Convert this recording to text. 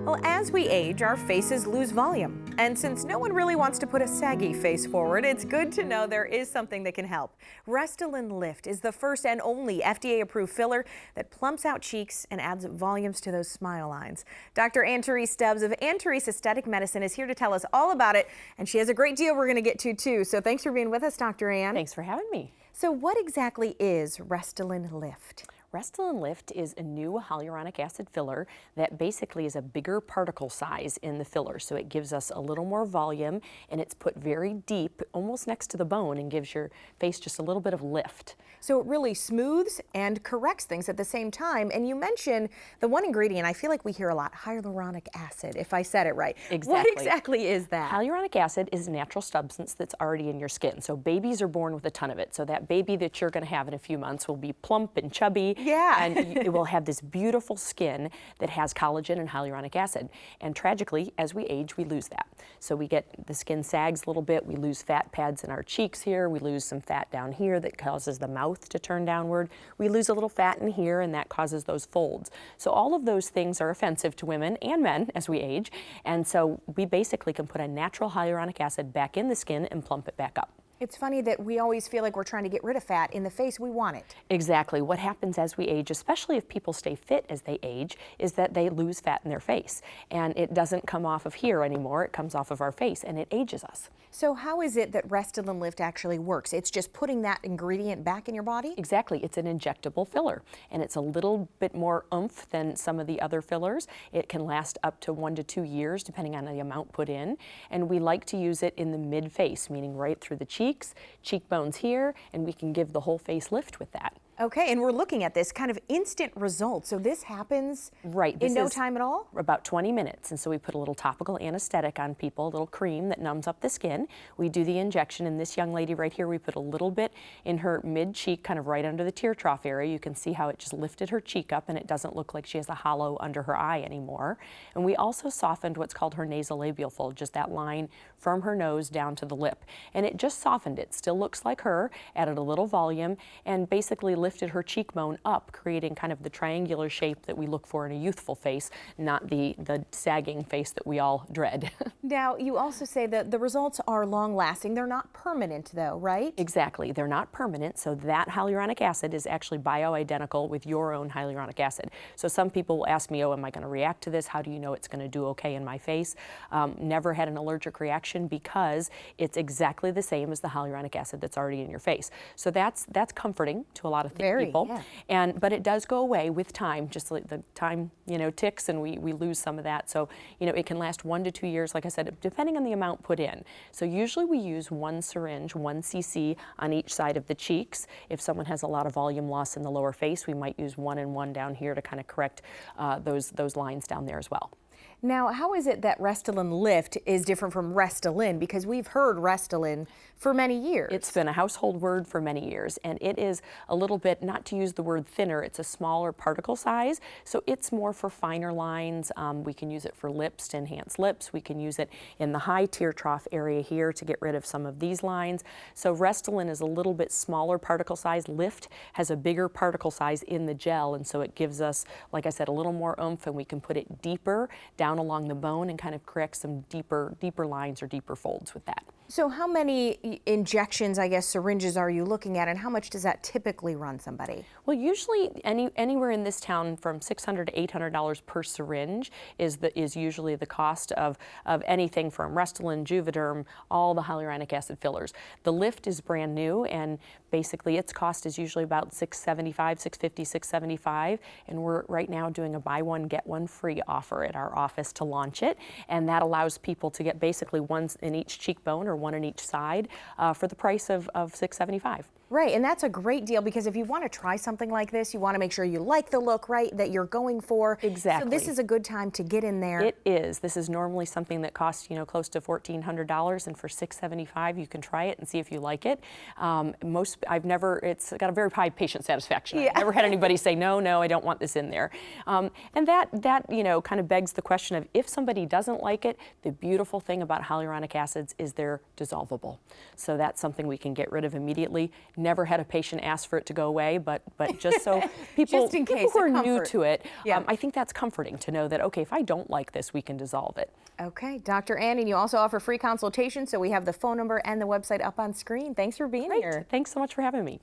Well, as we age, our faces lose volume. And since no one really wants to put a saggy face forward, it's good to know there is something that can help. Restylane Lyft is the first and only FDA-approved filler that plumps out cheeks and adds volumes to those smile lines. Dr. Ann-Therese Stubbs of Ann-Therese Aesthetic Medicine is here to tell us all about it, and she has a great deal we're going to get to, too. So thanks for being with us, Dr. Ann. Thanks for having me. So what exactly is Restylane Lyft? Restylane Lyft is a new hyaluronic acid filler that basically is a bigger particle size in the filler. So it gives us a little more volume, and it's put very deep, almost next to the bone, and gives your face just a little bit of lift. So it really smooths and corrects things at the same time. And you mentioned the one ingredient I feel like we hear a lot, hyaluronic acid, if I said it right. Exactly. What exactly is that? Hyaluronic acid is a natural substance that's already in your skin. So babies are born with a ton of it. So that baby that you're going to have in a few months will be plump and chubby. Yeah. And it will have this beautiful skin that has collagen and hyaluronic acid. And tragically, as we age, we lose that. So we get, the skin sags a little bit, we lose fat pads in our cheeks here, we lose some fat down here that causes the mouth to turn downward. We lose a little fat in here, and that causes those folds. So all of those things are offensive to women and men as we age. And so we basically can put a natural hyaluronic acid back in the skin and plump it back up. It's funny that we always feel like we're trying to get rid of fat. In the face, we want it. Exactly. What happens as we age, especially if people stay fit as they age, is that they lose fat in their face. And it doesn't come off of here anymore. It comes off of our face, and it ages us. So how is it that Restylane Lyft actually works? It's just putting that ingredient back in your body? Exactly. It's an injectable filler, and it's a little bit more oomph than some of the other fillers. It can last up to 1 to 2 years, depending on the amount put in. And we like to use it in the mid-face, meaning right through the cheeks, cheekbones here, and we can give the whole face lift with that. Okay, and we're looking at this kind of instant result. So this happens in no time at all? About 20 minutes. And so we put a little topical anesthetic on people, a little cream that numbs up the skin. We do the injection, and this young lady right here, we put a little bit in her mid-cheek, kind of right under the tear trough area. You can see how it just lifted her cheek up, and it doesn't look like she has a hollow under her eye anymore. And we also softened what's called her nasolabial fold, just that line from her nose down to the lip. And it just softened it. Still looks like her, added a little volume, and basically lifted her cheekbone up, creating kind of the triangular shape that we look for in a youthful face, not the sagging face that we all dread. Now, you also say that the results are long-lasting. They're not permanent, though, right? Exactly. They're not permanent, so that hyaluronic acid is actually bioidentical with your own hyaluronic acid. So some people will ask me, oh, am I going to react to this? How do you know it's going to do okay in my face? Never had an allergic reaction because it's exactly the same as the hyaluronic acid that's already in your face. So that's comforting to a lot of people. Yeah. But it does go away with time, just like the time, ticks, and we lose some of that. So, it can last 1 to 2 years, like I said, depending on the amount put in. So usually we use 1 syringe, 1 cc on each side of the cheeks. If someone has a lot of volume loss in the lower face, we might use 1 and 1 down here to kind of correct those lines down there as well. Now, how is it that Restylane Lyft is different from Restylane? Because we've heard Restylane for many years. It's been a household word for many years, and it is a little bit, not to use the word thinner, it's a smaller particle size, so it's more for finer lines. We can use it for lips to enhance lips. We can use it in the high tear trough area here to get rid of some of these lines. So Restylane is a little bit smaller particle size. Lyft has a bigger particle size in the gel, and so it gives us, like I said, a little more oomph, and we can put it deeper down along the bone and kind of correct some deeper lines or deeper folds with that. So how many injections, I guess, syringes are you looking at, and how much does that typically run somebody? Well, usually anywhere in this town from $600 to $800 per syringe is usually the cost of anything from Restylane, Juvederm, all the hyaluronic acid fillers. The Lyft is brand new, and basically its cost is usually about $675, $650, $675, and we're right now doing a buy one get one free offer at our office to launch it, and that allows people to get basically 1 in each cheekbone or 1 on each side for the price of $675. Right, and that's a great deal, because if you want to try something like this, you want to make sure you like the look, right, that you're going for. Exactly. So this is a good time to get in there. It is. This is normally something that costs, close to $1,400, and for $675, you can try it and see if you like it. It's got a very high patient satisfaction. Yeah. I've never had anybody say, no, I don't want this in there. And that kind of begs the question of, if somebody doesn't like it, the beautiful thing about hyaluronic acids is they're dissolvable. So that's something we can get rid of immediately. never had a patient ask for it to go away, but just so people, Just in people case, who a are new comfort. to it, Yeah. I think that's comforting to know that, okay, if I don't like this, we can dissolve it. Okay, Dr. Ann, and you also offer free consultation, so we have the phone number and the website up on screen. Thanks for being Great. here. Thanks so much for having me.